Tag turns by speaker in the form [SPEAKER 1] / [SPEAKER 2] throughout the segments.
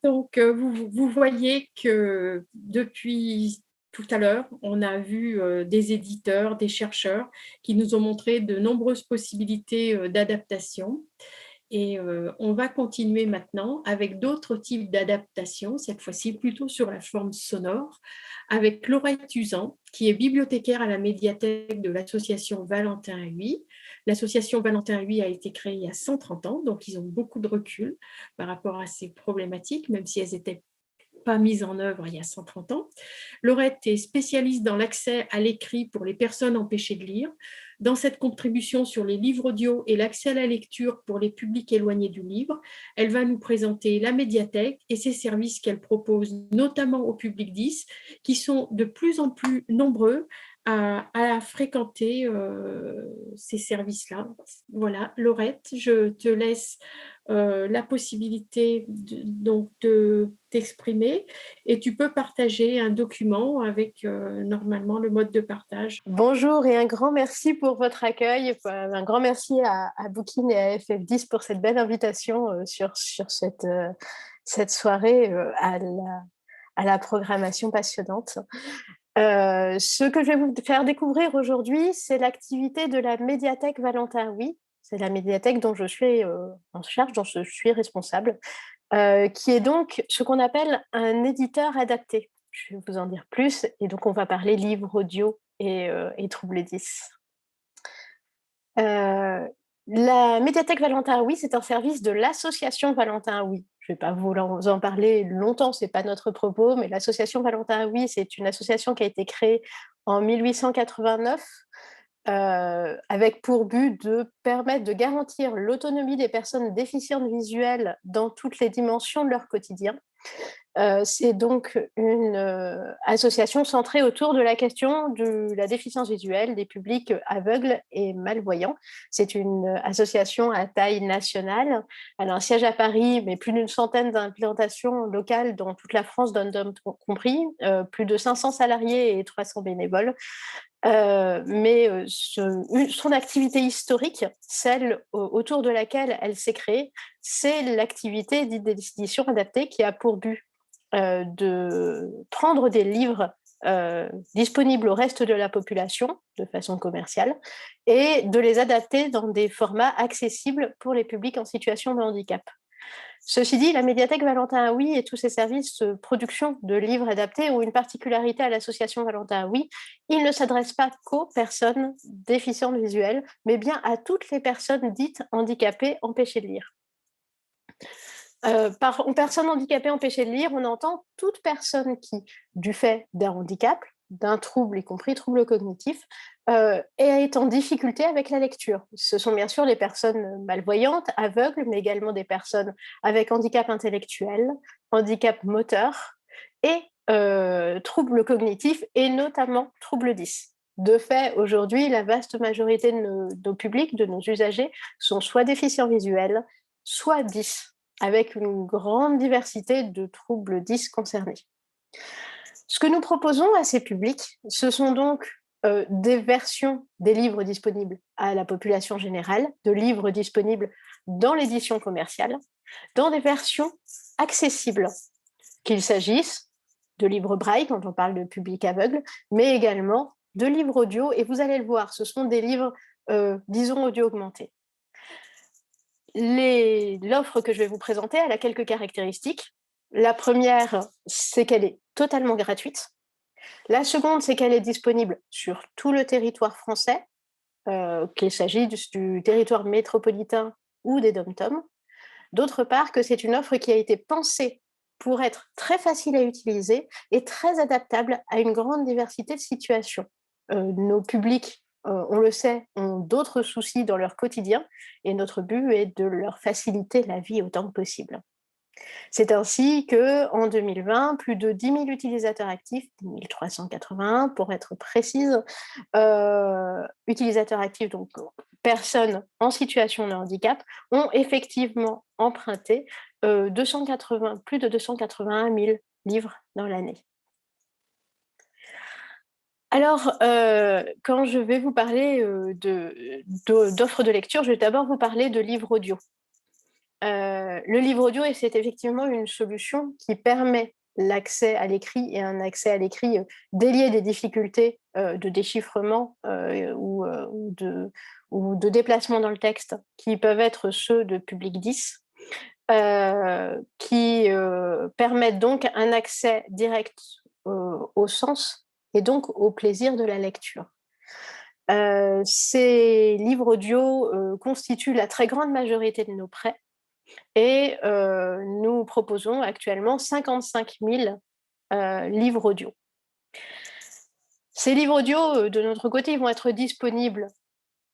[SPEAKER 1] Donc, vous voyez que depuis tout à l'heure, on a vu des éditeurs, des chercheurs qui nous ont montré de nombreuses possibilités d'adaptation. Et on va continuer maintenant avec d'autres types d'adaptations, cette fois-ci plutôt sur la forme sonore, avec Laurette Usan, qui est bibliothécaire à la médiathèque de l'association Valentin Huy. L'association Valentin Huy a été créée il y a 130 ans, donc ils ont beaucoup de recul par rapport à ces problématiques, même si elles étaient pas mise en œuvre il y a 130 ans. Laurette est spécialiste dans l'accès à l'écrit pour les personnes empêchées de lire. Dans cette contribution sur les livres audio et l'accès à la lecture pour les publics éloignés du livre, elle va nous présenter la médiathèque et ses services qu'elle propose notamment au public 10, qui sont de plus en plus nombreux à fréquenter ces services-là. Voilà, Laurette, je te laisse la possibilité de t'exprimer et tu peux partager un document avec normalement le mode de partage.
[SPEAKER 2] Bonjour et un grand merci pour votre accueil. Un grand merci à Bookin et à FF10 pour cette belle invitation sur cette soirée à la programmation passionnante. Ce que je vais vous faire découvrir aujourd'hui, c'est l'activité de la médiathèque Valentin Huy. C'est la médiathèque dont je suis en charge, dont je suis responsable, qui est donc ce qu'on appelle un éditeur adapté. Je vais vous en dire plus. Et donc, on va parler livre audio et troubles 10. La médiathèque Valentin Huy, c'est un service de l'association Valentin Huy. Je ne vais pas vous en parler longtemps, ce n'est pas notre propos, mais l'association Valentin Huy, c'est une association qui a été créée en 1889 avec pour but de permettre de garantir l'autonomie des personnes déficientes visuelles dans toutes les dimensions de leur quotidien. C'est donc une association centrée autour de la question de la déficience visuelle des publics aveugles et malvoyants. C'est une association à taille nationale. Elle a un siège à Paris, mais plus d'une centaine d'implantations locales dans toute la France, dom-tom compris, plus de 500 salariés et 300 bénévoles. Son activité historique, celle autour de laquelle elle s'est créée, c'est l'activité d'édition adaptée qui a pour but de prendre des livres disponibles au reste de la population de façon commerciale et de les adapter dans des formats accessibles pour les publics en situation de handicap. Ceci dit, la médiathèque Valentin Huy et tous ses services de production de livres adaptés ont une particularité à l'association Valentin Huy. Ils ne s'adressent pas qu'aux personnes déficientes visuelles, mais bien à toutes les personnes dites handicapées, empêchées de lire. Par personne handicapée empêchée de lire, on entend toute personne qui, du fait d'un handicap, d'un trouble, y compris trouble cognitif, est en difficulté avec la lecture. Ce sont bien sûr les personnes malvoyantes, aveugles, mais également des personnes avec handicap intellectuel, handicap moteur et troubles cognitifs, et notamment trouble 10. De fait, aujourd'hui, la vaste majorité de nos publics, de nos usagers, sont soit déficients visuels, soit 10, avec une grande diversité de troubles 10 concernés. Ce que nous proposons à ces publics, ce sont donc des versions des livres disponibles à la population générale, de livres disponibles dans l'édition commerciale, dans des versions accessibles, qu'il s'agisse de livres braille, quand on parle de public aveugle, mais également de livres audio, et vous allez le voir, ce sont des livres, disons, audio augmentés. L'offre que je vais vous présenter, elle a quelques caractéristiques. La première, c'est qu'elle est totalement gratuite. La seconde, c'est qu'elle est disponible sur tout le territoire français, qu'il s'agisse du territoire métropolitain ou des dom-toms. D'autre part, que c'est une offre qui a été pensée pour être très facile à utiliser et très adaptable à une grande diversité de situations. Nos publics, on le sait, ont d'autres soucis dans leur quotidien et notre but est de leur faciliter la vie autant que possible. C'est ainsi qu'en 2020, plus de 10 000 utilisateurs actifs, 10 381 pour être précise, utilisateurs actifs, donc personnes en situation de handicap, ont effectivement emprunté plus de 281 000 livres dans l'année. Alors, quand je vais vous parler d'offres de lecture, je vais d'abord vous parler de livres audio. Le livre audio, c'est effectivement une solution qui permet l'accès à l'écrit et un accès à l'écrit délié des difficultés de déchiffrement ou de déplacement dans le texte qui peuvent être ceux de Public 10, qui permettent donc un accès direct au sens et donc au plaisir de la lecture. Ces livres audio constituent la très grande majorité de nos prêts et nous proposons actuellement 55 000 livres audio. Ces livres audio, de notre côté, ils vont être disponibles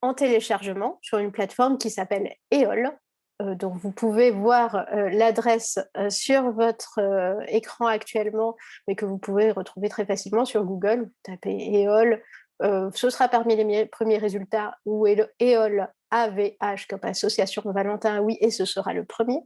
[SPEAKER 2] en téléchargement sur une plateforme qui s'appelle EOL, dont vous pouvez voir l'adresse sur votre écran actuellement, mais que vous pouvez retrouver très facilement sur Google. Vous tapez EOL, ce sera parmi les premiers résultats, ou EOL AVH comme association Valentin, oui, et ce sera le premier.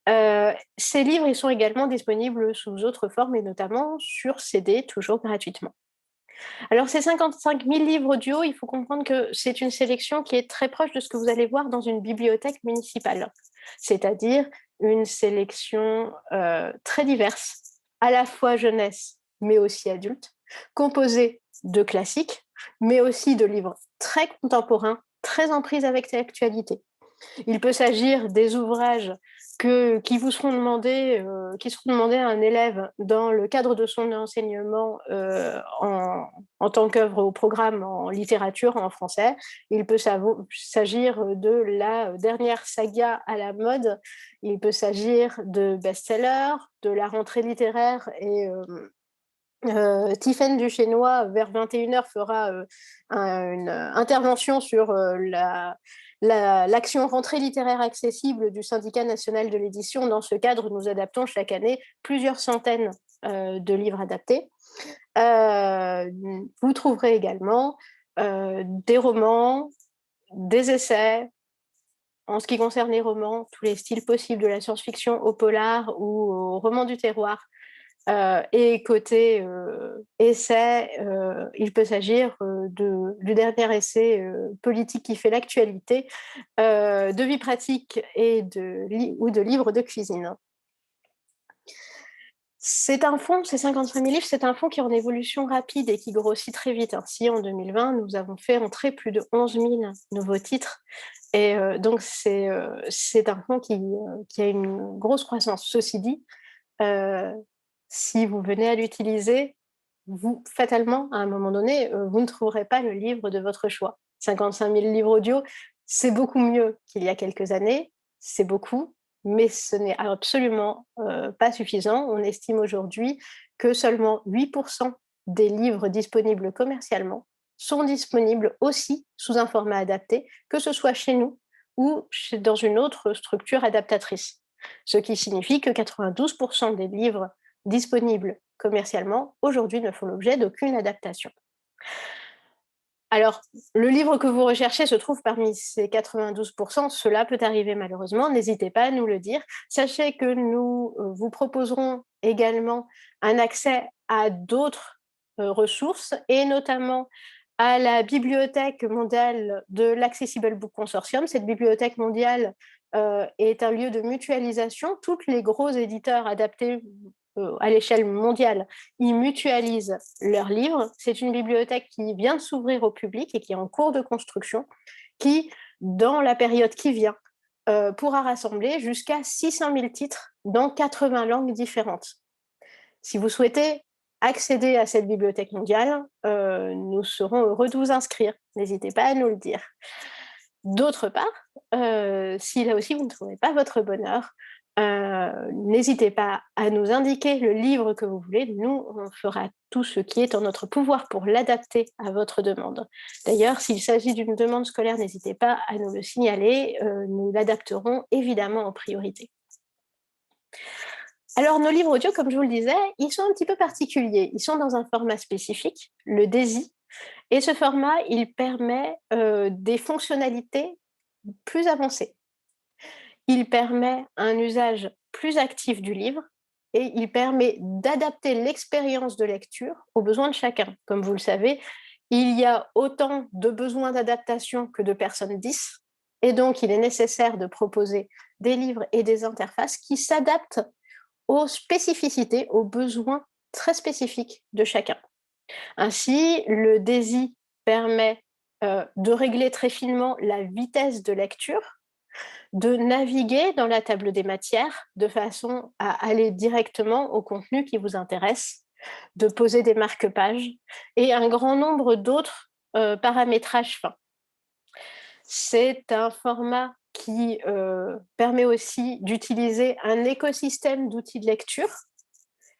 [SPEAKER 2] Ces livres, ils sont également disponibles sous autres formes, et notamment sur CD, toujours gratuitement. Alors, ces 55 000 livres audio, il faut comprendre que c'est une sélection qui est très proche de ce que vous allez voir dans une bibliothèque municipale, c'est-à-dire une sélection très diverse, à la fois jeunesse, mais aussi adulte, composée de classiques, mais aussi de livres très contemporains, très en prise avec l'actualité. Il peut s'agir des ouvrages qui seront demandés à un élève dans le cadre de son enseignement en tant qu'œuvre au programme en littérature en français. Il peut s'agir de la dernière saga à la mode, il peut s'agir de best-sellers, de la rentrée littéraire et Tiffaine du Chénois, vers 21h, fera une intervention sur l'action rentrée littéraire accessible du Syndicat national de l'édition. Dans ce cadre, nous adaptons chaque année plusieurs centaines de livres adaptés. Vous trouverez également des romans, des essais. En ce qui concerne les romans, tous les styles possibles, de la science-fiction au polar ou au roman du terroir. Et côté essai, il peut s'agir du dernier essai politique qui fait l'actualité, de vie pratique ou de livres de cuisine. C'est un fonds, ces 55 000 livres, c'est un fonds qui est en évolution rapide et qui grossit très vite. Ainsi, en 2020, nous avons fait entrer plus de 11 000 nouveaux titres. Et donc, c'est un fonds qui a une grosse croissance. Ceci dit, si vous venez à l'utiliser, vous, fatalement, à un moment donné, vous ne trouverez pas le livre de votre choix. 55 000 livres audio, c'est beaucoup mieux qu'il y a quelques années, c'est beaucoup, mais ce n'est absolument pas suffisant. On estime aujourd'hui que seulement 8% des livres disponibles commercialement sont disponibles aussi sous un format adapté, que ce soit chez nous ou dans une autre structure adaptatrice. Ce qui signifie que 92% des livres disponibles commercialement aujourd'hui ne font l'objet d'aucune adaptation. Alors, le livre que vous recherchez se trouve parmi ces 92%. Cela peut arriver malheureusement. N'hésitez pas à nous le dire. Sachez que nous vous proposerons également un accès à d'autres ressources et notamment à la Bibliothèque mondiale de l'Accessible Book Consortium. Cette bibliothèque mondiale est un lieu de mutualisation. Tous les gros éditeurs adaptés à l'échelle mondiale, ils mutualisent leurs livres. C'est une bibliothèque qui vient de s'ouvrir au public et qui est en cours de construction, qui, dans la période qui vient, pourra rassembler jusqu'à 600 000 titres dans 80 langues différentes. Si vous souhaitez accéder à cette bibliothèque mondiale, nous serons heureux de vous inscrire. N'hésitez pas à nous le dire. D'autre part, si là aussi vous ne trouvez pas votre bonheur, n'hésitez pas à nous indiquer le livre que vous voulez. Nous, on fera tout ce qui est en notre pouvoir pour l'adapter à votre demande. D'ailleurs, s'il s'agit d'une demande scolaire, n'hésitez pas à nous le signaler. Nous l'adapterons évidemment en priorité. Alors, nos livres audio, comme je vous le disais, ils sont un petit peu particuliers. Ils sont dans un format spécifique, le DAISY. Et ce format, il permet des fonctionnalités plus avancées. Il permet un usage plus actif du livre et il permet d'adapter l'expérience de lecture aux besoins de chacun. Comme vous le savez, il y a autant de besoins d'adaptation que de personnes 10, et donc il est nécessaire de proposer des livres et des interfaces qui s'adaptent aux spécificités, aux besoins très spécifiques de chacun. Ainsi, le DAISY permet de régler très finement la vitesse de lecture, de naviguer dans la table des matières de façon à aller directement au contenu qui vous intéresse, de poser des marque-pages et un grand nombre d'autres paramétrages fins. C'est un format qui permet aussi d'utiliser un écosystème d'outils de lecture,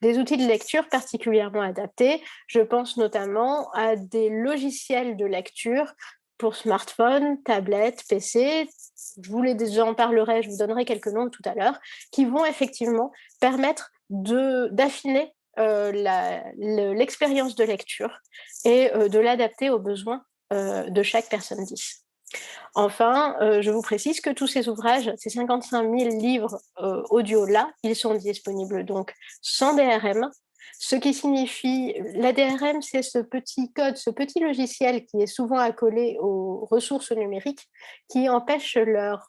[SPEAKER 2] des outils de lecture particulièrement adaptés. Je pense notamment à des logiciels de lecture pour smartphone, tablette, PC. En parlerai, je vous donnerai quelques noms tout à l'heure, qui vont effectivement permettre d'affiner l'expérience de lecture et de l'adapter aux besoins de chaque personne 10. Enfin, je vous précise que tous ces ouvrages, ces 55 000 livres audio-là, ils sont disponibles donc sans DRM, ce qui signifie, la DRM, c'est ce petit code, ce petit logiciel qui est souvent accolé aux ressources numériques, qui empêche leur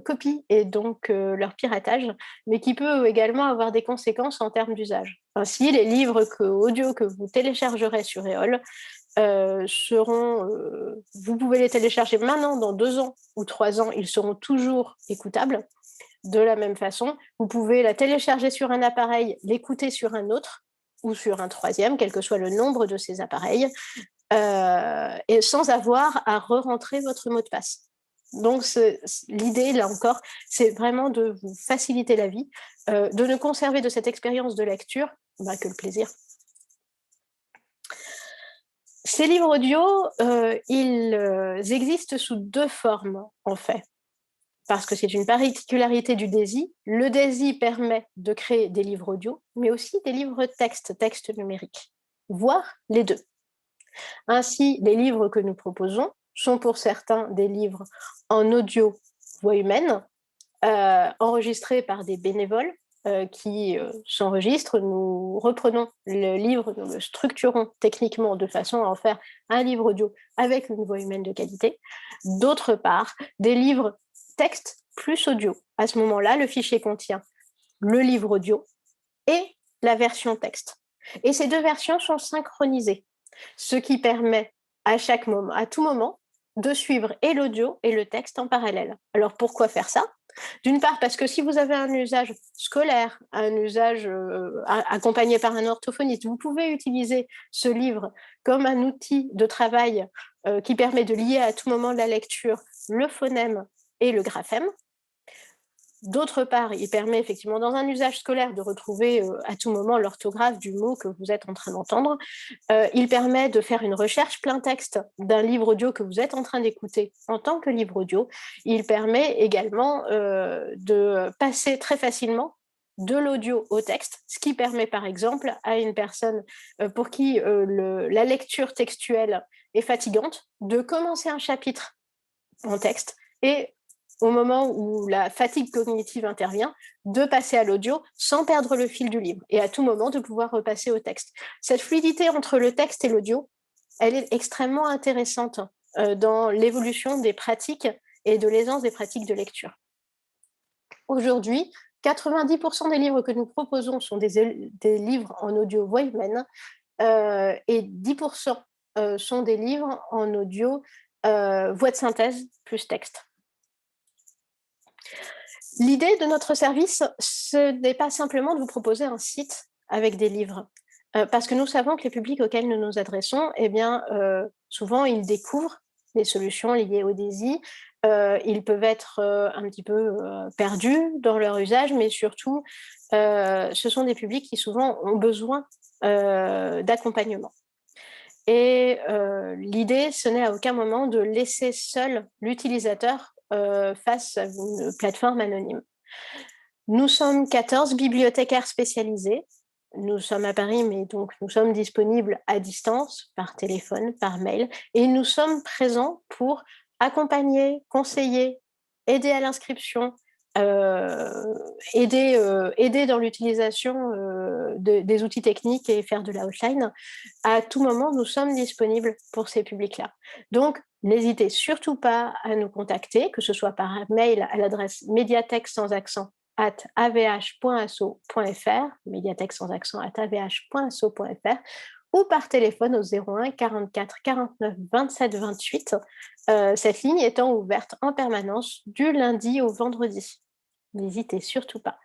[SPEAKER 2] copie et donc leur piratage, mais qui peut également avoir des conséquences en termes d'usage. Ainsi, les livres audio que vous téléchargerez sur Éole vous pouvez les télécharger maintenant, dans 2 ans ou 3 ans, ils seront toujours écoutables. De la même façon, vous pouvez la télécharger sur un appareil, l'écouter sur un autre ou sur un troisième, quel que soit le nombre de ces appareils, et sans avoir à re-rentrer votre mot de passe. Donc l'idée, là encore, c'est vraiment de vous faciliter la vie, de ne conserver de cette expérience de lecture que le plaisir. Ces livres audio, ils existent sous 2 formes, en fait, parce que c'est une particularité du DAISY. Le DAISY permet de créer des livres audio, mais aussi des livres texte numérique, voire les 2. Ainsi, les livres que nous proposons sont pour certains des livres en audio voix humaine, enregistrés par des bénévoles qui s'enregistrent. Nous reprenons le livre, nous le structurons techniquement de façon à en faire un livre audio avec une voix humaine de qualité. D'autre part, des livres texte plus audio. À ce moment-là, le fichier contient le livre audio et la version texte. Et ces 2 versions sont synchronisées, ce qui permet à tout moment, de suivre et l'audio et le texte en parallèle. Alors pourquoi faire ça ? D'une part, parce que si vous avez un usage scolaire, un usage accompagné par un orthophoniste, vous pouvez utiliser ce livre comme un outil de travail qui permet de lier à tout moment de la lecture le phonème et le graphème. D'autre part, il permet effectivement, dans un usage scolaire, de retrouver à tout moment l'orthographe du mot que vous êtes en train d'entendre. Il permet de faire une recherche plein texte d'un livre audio que vous êtes en train d'écouter en tant que livre audio. Il permet également de passer très facilement de l'audio au texte, ce qui permet par exemple à une personne pour qui la lecture textuelle est fatigante, de commencer un chapitre en texte et au moment où la fatigue cognitive intervient, de passer à l'audio sans perdre le fil du livre et à tout moment de pouvoir repasser au texte. Cette fluidité entre le texte et l'audio, elle est extrêmement intéressante dans l'évolution des pratiques et de l'aisance des pratiques de lecture. Aujourd'hui, 90% des livres que nous proposons sont des livres en audio voix humaine et 10% sont des livres en audio voix de synthèse plus texte. L'idée de notre service, ce n'est pas simplement de vous proposer un site avec des livres, parce que nous savons que les publics auxquels nous nous adressons, souvent, ils découvrent des solutions liées au DAISY. Ils peuvent être un petit peu perdus dans leur usage, mais surtout, ce sont des publics qui souvent ont besoin d'accompagnement. Et l'idée, ce n'est à aucun moment de laisser seul l'utilisateur face à une plateforme anonyme. Nous sommes 14 bibliothécaires spécialisés. Nous sommes à Paris, mais donc nous sommes disponibles à distance, par téléphone, par mail, et nous sommes présents pour accompagner, conseiller, aider à l'inscription, aider dans l'utilisation des outils techniques et faire de la hotline, à tout moment, nous sommes disponibles pour ces publics-là. Donc, n'hésitez surtout pas à nous contacter, que ce soit par mail à l'adresse médiathèque sans accent avh.asso.fr, médiathèque sans accent avh.asso.fr, ou par téléphone au 01 44 49 27 28, cette ligne étant ouverte en permanence du lundi au vendredi. N'hésitez surtout pas.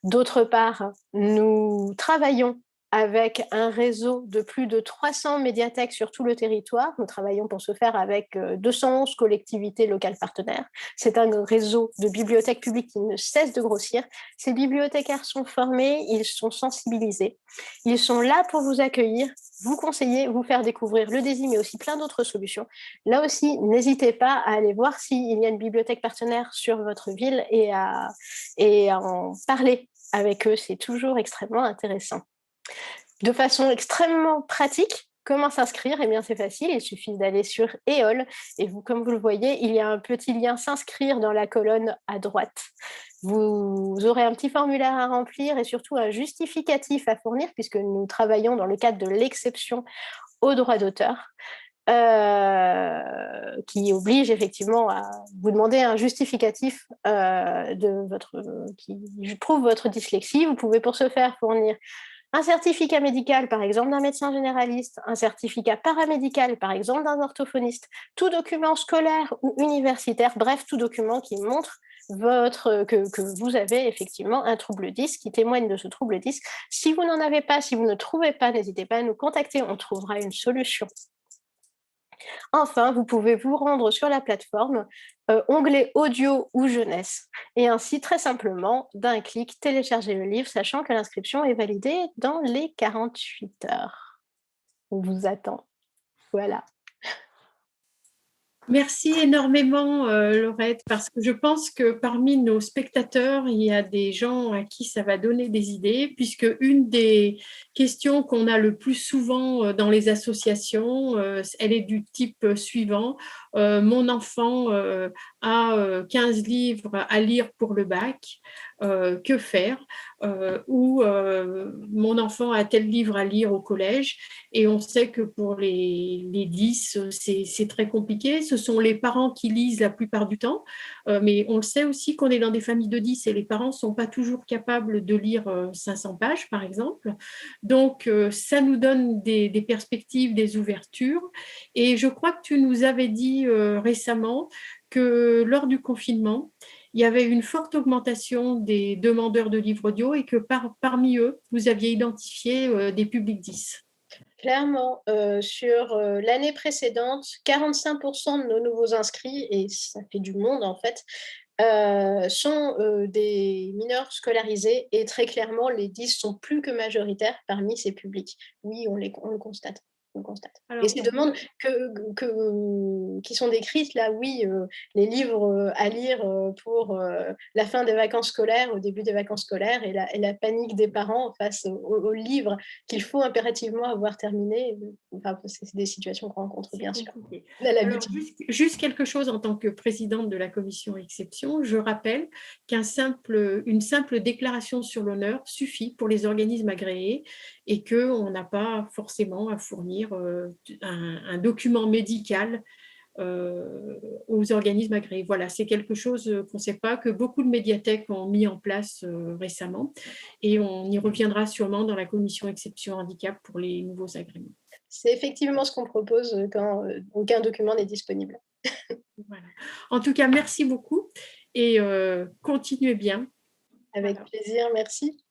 [SPEAKER 2] D'autre part, nous travaillons avec un réseau de plus de 300 médiathèques sur tout le territoire. Nous travaillons pour ce faire avec 211 collectivités locales partenaires. C'est un réseau de bibliothèques publiques qui ne cesse de grossir. Ces bibliothécaires sont formés, ils sont sensibilisés. Ils sont là pour vous accueillir, vous conseiller, vous faire découvrir le DESI, mais aussi plein d'autres solutions. Là aussi, n'hésitez pas à aller voir s'il y a une bibliothèque partenaire sur votre ville et à en parler avec eux. C'est toujours extrêmement intéressant. De façon extrêmement pratique, comment s'inscrire? Eh bien, c'est facile, il suffit d'aller sur EOL et vous, comme vous le voyez, il y a un petit lien s'inscrire dans la colonne à droite. Vous aurez un petit formulaire à remplir et surtout un justificatif à fournir puisque nous travaillons dans le cadre de l'exception au droit d'auteur. Qui oblige effectivement à vous demander un justificatif qui prouve votre dyslexie. Vous pouvez pour ce faire fournir un certificat médical, par exemple, d'un médecin généraliste, un certificat paramédical, par exemple, d'un orthophoniste, tout document scolaire ou universitaire, bref, tout document qui montre que vous avez effectivement un trouble 10, qui témoigne de ce trouble 10. Si vous n'en avez pas, si vous ne trouvez pas, n'hésitez pas à nous contacter, on trouvera une solution. Enfin, vous pouvez vous rendre sur la plateforme, onglet audio ou jeunesse, et ainsi très simplement, d'un clic, télécharger le livre, sachant que l'inscription est validée dans les 48 heures. On vous attend. Voilà.
[SPEAKER 1] Merci énormément, Laurette, parce que je pense que parmi nos spectateurs, il y a des gens à qui ça va donner des idées, puisque une des questions qu'on a le plus souvent dans les associations, elle est du type suivant. Mon enfant a 15 livres à lire pour le bac, que faire? Ou mon enfant a tel livre à lire au collège, et on sait que pour les 10, c'est très compliqué. Ce sont les parents qui lisent la plupart du temps, mais on le sait aussi qu'on est dans des familles de 10 et les parents ne sont pas toujours capables de lire 500 pages, par exemple. Donc, ça nous donne des perspectives, des ouvertures. Et je crois que tu nous avais dit récemment que lors du confinement, il y avait une forte augmentation des demandeurs de livres audio et que parmi eux, vous aviez identifié des publics 10.
[SPEAKER 2] Clairement, sur l'année précédente, 45% de nos nouveaux inscrits, et ça fait du monde en fait, sont des mineurs scolarisés, et très clairement, les 10 sont plus que majoritaires parmi ces publics. Oui, on le constate. Alors, et ces demandes qui sont décrites là, oui, les livres à lire pour la fin des vacances scolaires, au début des vacances scolaires, et la panique des parents face aux livres qu'il faut impérativement avoir terminés. Enfin, c'est des situations qu'on rencontre bien sûr.
[SPEAKER 1] Alors, juste quelque chose en tant que présidente de la commission exception, je rappelle qu'une simple déclaration sur l'honneur suffit pour les organismes agréés et qu'on n'a pas forcément à fournir un document médical aux organismes agréés. Voilà, c'est quelque chose qu'on ne sait pas, que beaucoup de médiathèques ont mis en place récemment, et on y reviendra sûrement dans la commission exception handicap pour les nouveaux agréments.
[SPEAKER 2] C'est effectivement ce qu'on propose quand aucun document n'est disponible.
[SPEAKER 1] Voilà. En tout cas, merci beaucoup et continuez bien.
[SPEAKER 2] Avec plaisir, merci.